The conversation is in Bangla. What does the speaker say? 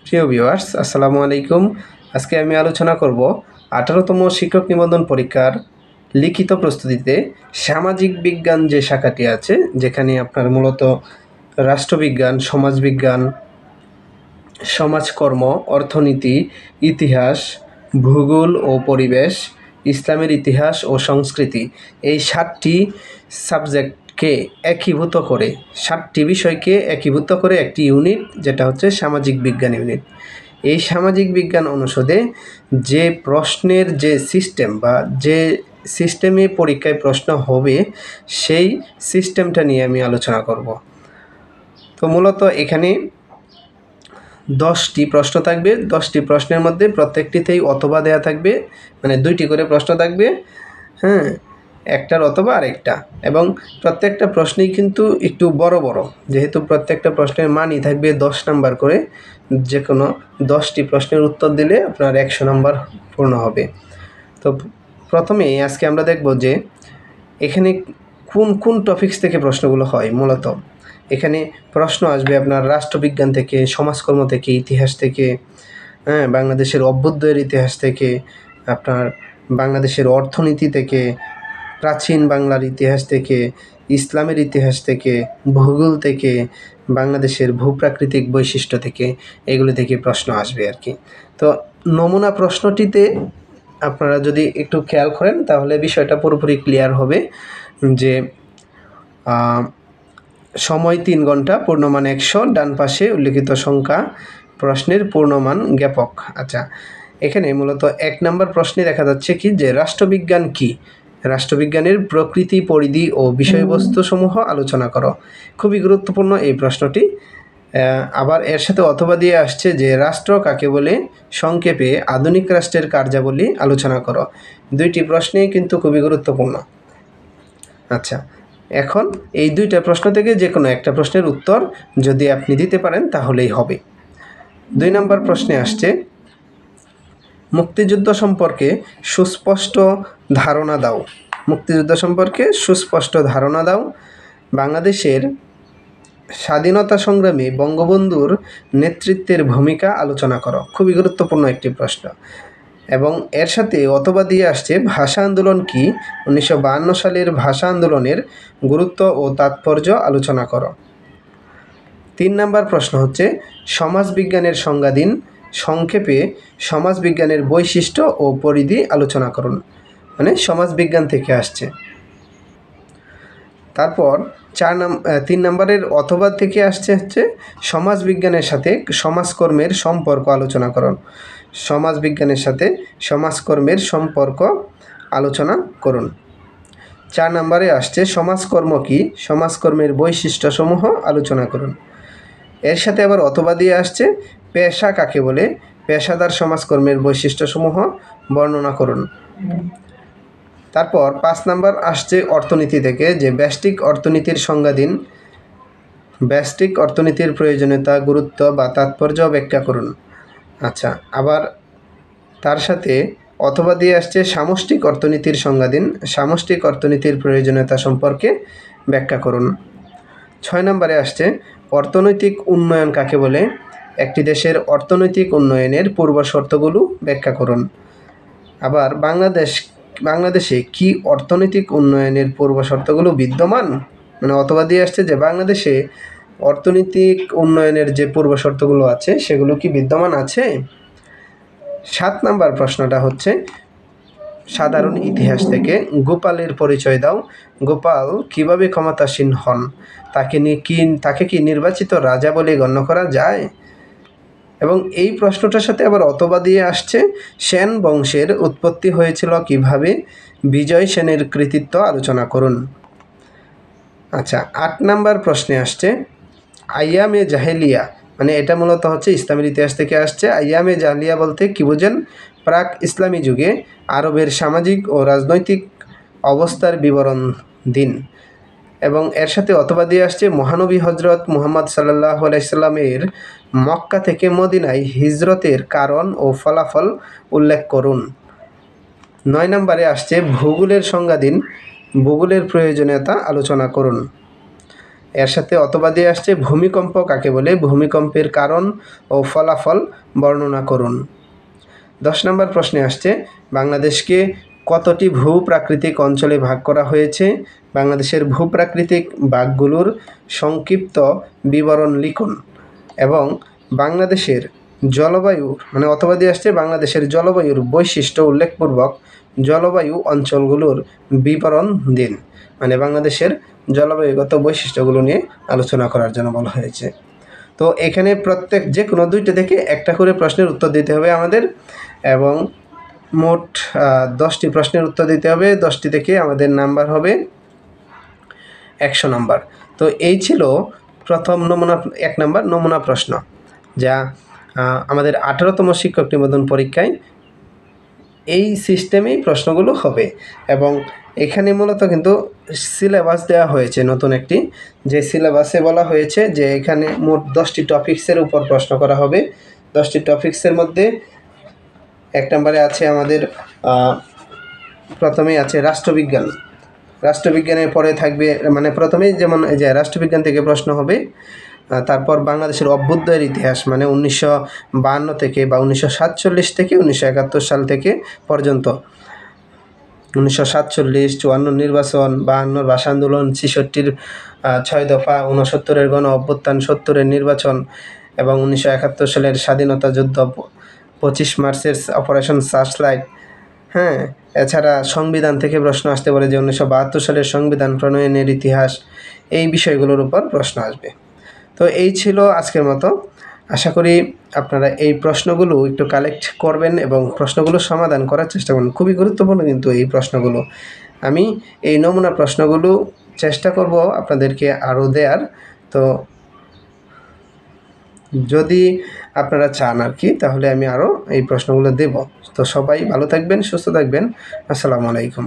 প্রিয় ভিউয়ার্স, আসসালামু আলাইকুম। আজকে আমি আলোচনা করব 18তম শিক্ষক নিবন্ধন পরীক্ষার লিখিত প্রস্তুতিতে সামাজিক বিজ্ঞান যে শাখাটি আছে, যেখানে আপনার মূলত রাষ্ট্রবিজ্ঞান, সমাজবিজ্ঞান, সমাজকর্ম, অর্থনীতি, ইতিহাস, ভূগোল ও পরিবেশ, ইসলামের ইতিহাস ও সংস্কৃতি, এই 7টি সাবজেক্টকে একীভূত করে 7টি বিষয়কে একীভূত করে একটি ইউনিট, যেটা হচ্ছে সামাজিক বিজ্ঞান ইউনিট। এই সামাজিক বিজ্ঞান অনুষদে যে প্রশ্নের যে সিস্টেম বা যে সিস্টেমে পরীক্ষায় প্রশ্ন হবে, সেই সিস্টেমটা নিয়ে আমি আলোচনা করব। তো মূলত এখানে 10টি প্রশ্ন থাকবে। 10টি প্রশ্নের মধ্যে প্রত্যেকটিতেই অথবা দেয়া থাকবে, মানে 2টি করে প্রশ্ন থাকবে, হ্যাঁ, একটার অথবা আরেকটা। এবং প্রত্যেকটা প্রশ্নেই কিন্তু একটু বড় বড়, যেহেতু প্রত্যেকটা প্রশ্নের মানই থাকবে 10 নাম্বার করে। যে কোনো 10টি প্রশ্নের উত্তর দিলে আপনার 100 নাম্বার পূর্ণ হবে। তো প্রথমেই আজকে আমরা দেখব যে এখানে কোন কোন টপিকস থেকে প্রশ্নগুলো হয়। মূলত এখানে প্রশ্ন আসবে আপনার রাষ্ট্রবিজ্ঞান থেকে, সমাজকর্ম থেকে, ইতিহাস থেকে, বাংলাদেশের অভ্যুদয়ের ইতিহাস থেকে, আপনার বাংলাদেশের অর্থনীতি থেকে, প্রাচীন বাংলার ইতিহাস থেকে, ইসলামের ইতিহাস থেকে, ভূগোল থেকে, বাংলাদেশের ভূপ্রাকৃতিক বৈশিষ্ট্য থেকে, এগুলো থেকে প্রশ্ন আসবে আর কি। তো নমুনা প্রশ্নটিতে আপনারা যদি একটু খেয়াল করেন তাহলে বিষয়টা পুরোপুরি ক্লিয়ার হবে যে সময় 3 ঘন্টা, পূর্ণমান 100, ডান পাশে উল্লিখিত সংখ্যা প্রশ্নের পূর্ণমান জ্ঞাপক। আচ্ছা, এখানে মূলত 1 নম্বর প্রশ্নে দেখা যাচ্ছে কি যে রাষ্ট্রবিজ্ঞান কি? রাষ্ট্রবিজ্ঞানের প্রকৃতি, পরিধি ও বিষয়বস্তু সমূহ আলোচনা করো। খুবই গুরুত্বপূর্ণ এই প্রশ্নটি। আবার এর সাথে অথবা দিয়ে আসছে যে রাষ্ট্র কাকে বলে, সংক্ষেপে আধুনিক রাষ্ট্রের কার্যাবলী আলোচনা করো। 2টি প্রশ্নেই কিন্তু খুবই গুরুত্বপূর্ণ। আচ্ছা, এখন এই 2টা প্রশ্ন থেকে যে কোনো একটা প্রশ্নের উত্তর যদি আপনি দিতে পারেন তাহলেই হবে। 2 নম্বর প্রশ্নে আসছে মুক্তিযুদ্ধ সম্পর্কে সুস্পষ্ট ধারণা দাও। মুক্তিযুদ্ধ সম্পর্কে সুস্পষ্ট ধারণা দাও। বাংলাদেশের স্বাধীনতা সংগ্রামে বঙ্গবন্ধুর নেতৃত্বের ভূমিকা আলোচনা করো। খুবই গুরুত্বপূর্ণ একটি প্রশ্ন। এবং এর সাথে অথবা দিয়ে আসছে ভাষা আন্দোলন কি? 1952 সালের ভাষা আন্দোলনের গুরুত্ব ও তাৎপর্য আলোচনা করো। 3 নম্বর প্রশ্ন হচ্ছে সমাজবিজ্ঞানের সংজ্ঞা দিন। সংক্ষেপে সমাজবিজ্ঞানের বৈশিষ্ট্য ও পরিধি আলোচনা করুন। মানে সমাজবিজ্ঞান থেকে আসছে। তারপর 3 নম্বরের অথবা থেকে আসছে হচ্ছে সমাজবিজ্ঞানের সাথে সমাজকর্মের সম্পর্ক আলোচনা করুন। সমাজবিজ্ঞানের সাথে সমাজকর্মের সম্পর্ক আলোচনা করুন। 4 নম্বরে আসছে সমাজকর্ম কি? সমাজকর্মের বৈশিষ্ট্যসমূহ আলোচনা করুন। এর সাথে আবার অথবা দিয়ে আসছে পেশা কাকে বলে? পেশাদার সমাজকর্মের বৈশিষ্ট্যসমূহ বর্ণনা করুন। তারপর 5 নম্বর আসছে অর্থনীতি থেকে, যে ব্যষ্টিক অর্থনীতির সংজ্ঞা দিন। ব্যষ্টিক অর্থনীতির প্রয়োজনীয়তা, গুরুত্ব বা তাৎপর্য ব্যাখ্যা করুন। আচ্ছা, আবার তার সাথে অথবা দিয়ে আসছে সামষ্টিক অর্থনীতির সংজ্ঞা দিন। সামষ্টিক অর্থনীতির প্রয়োজনীয়তা সম্পর্কে ব্যাখ্যা করুন। 6 নম্বরে আসছে অর্থনৈতিক উন্নয়ন কাকে বলে? একটি দেশের অর্থনৈতিক উন্নয়নের পূর্ব শর্তগুলো ব্যাখ্যা করুন। আবার বাংলাদেশে কি অর্থনৈতিক উন্নয়নের পূর্ব শর্তগুলো বিদ্যমান? মানে অথবা দিয়ে আসছে যে বাংলাদেশে অর্থনৈতিক উন্নয়নের যে পূর্ব শর্তগুলো আছে সেগুলো কি বিদ্যমান আছে? 7 নম্বর প্রশ্নটা হচ্ছে সাধারণ ইতিহাস থেকে গোপালের পরিচয় দাও। গোপাল কিভাবে ক্ষমতাসীন হন? তাকে কি নির্বাচিত রাজা বলে গণ্য করা যায়? এবং এই প্রশ্নটার সাথে আবার অথবা দিয়ে আসছে সেন বংশের উৎপত্তি হয়েছিল কিভাবে? বিজয় সেনের কৃতিত্ব আলোচনা করুন। আচ্ছা, 8 নম্বর প্রশ্নে আসছে আইয়ামে জাহেলিয়া, মানে এটা মূলত হচ্ছে ইসলামের ইতিহাস থেকে আসছে। আইয়ামে জাহেলিয়া বলতে কি বোঝেন? প্রাক ইসলামী যুগে আরবের সামাজিক ও রাজনৈতিক অবস্থার বিবরণ দিন। এবং এর সাথে অথবা দিয়ে আসছে মহানবী হজরত মুহাম্মদ সাল্লাল্লাহু আলাইহি সাল্লামের মক্কা থেকে মদিনায় হিজরতের কারণ ও ফলাফল উল্লেখ করুন। 9 নম্বরে আসছে ভূগোলের সংজ্ঞা দিন। ভূগোলের প্রয়োজনীয়তা আলোচনা করুন। এর সাথে অথবা দিয়ে আসছে ভূমিকম্প কাকে বলে, ভূমিকম্পের কারণ ও ফলাফল বর্ণনা করুন। 10 নম্বর প্রশ্নে আসছে বাংলাদেশকে কতটি ভূপ্রাকৃতিক অঞ্চলে ভাগ করা হয়েছে? বাংলাদেশের ভূপ্রাকৃতিক ভাগগুলোর সংক্ষিপ্ত বিবরণ লিখুন এবং বাংলাদেশের জলবায়ু মানে অথবা দিয়ে আসছে বাংলাদেশের জলবায়ুর বৈশিষ্ট্য উল্লেখপূর্বক জলবায়ু অঞ্চলগুলোর বিবরণ দিন। মানে বাংলাদেশের জলবায়ুগত বৈশিষ্ট্যগুলো নিয়ে আলোচনা করার জন্য বলা হয়েছে। তো এখানে প্রত্যেক যে কোনো 2টি থেকে একটা করে প্রশ্নের উত্তর দিতে হবে আমাদের, এবং মোট 10টি প্রশ্নের উত্তর দিতে হবে। 10টি থেকে আমাদের নাম্বার হবে 100 নাম্বার। তো এই ছিল প্রথম নমুনা 1 নাম্বার নমুনা প্রশ্ন, যা আমাদের 18তম শিক্ষক নিবন্ধন পরীক্ষায় এই সিস্টেমেই প্রশ্নগুলো হবে। এবং এখানে মূলত কিন্তু সিলেবাস দেওয়া হয়েছে নতুন একটি, যে সিলেবাসে বলা হয়েছে যে এখানে মোট 10টি টপিক্সের উপর প্রশ্ন করা হবে। 10টি টপিক্সের মধ্যে 1 নম্বরে আছে আমাদের প্রথমেই আছে রাষ্ট্রবিজ্ঞান। রাষ্ট্রবিজ্ঞানের পরে থাকবে মানে প্রথমেই যেমন এই যে রাষ্ট্রবিজ্ঞান থেকে প্রশ্ন হবে, তারপর বাংলাদেশের অভ্যুদয়ের ইতিহাস মানে 1952 থেকে বা 1947 থেকে 1971 সাল থেকে পর্যন্ত, 1947, 54 নির্বাচন, 52 ভাষা আন্দোলন, 66 6 দফা, 69 গণ অভ্যুত্থান, 70 নির্বাচন এবং 1971 সালের স্বাধীনতা যুদ্ধ, 25 মার্চের অপারেশন সার্চলাইট। হ্যাঁ, এছাড়া সংবিধান থেকে প্রশ্ন আসতে পারে যে 1972 সালের সংবিধান প্রণয়নের ইতিহাস, এই বিষয়গুলোর উপর প্রশ্ন আসবে। তো এই ছিল আজকের মতো। আশা করি আপনারা এই প্রশ্নগুলো একটু কালেক্ট করবেন এবং প্রশ্নগুলো সমাধান করার চেষ্টা করুন। খুবই গুরুত্বপূর্ণ কিন্তু এই প্রশ্নগুলো। আমি এই নমুনা প্রশ্নগুলো চেষ্টা করব আপনাদেরকে আরও দেওয়ার। তো যদি আপনারা চান আর কি, তাহলে আমি আরও এই প্রশ্নগুলো দেব। তো সবাই ভালো থাকবেন, সুস্থ থাকবেন। আসসালামু আলাইকুম।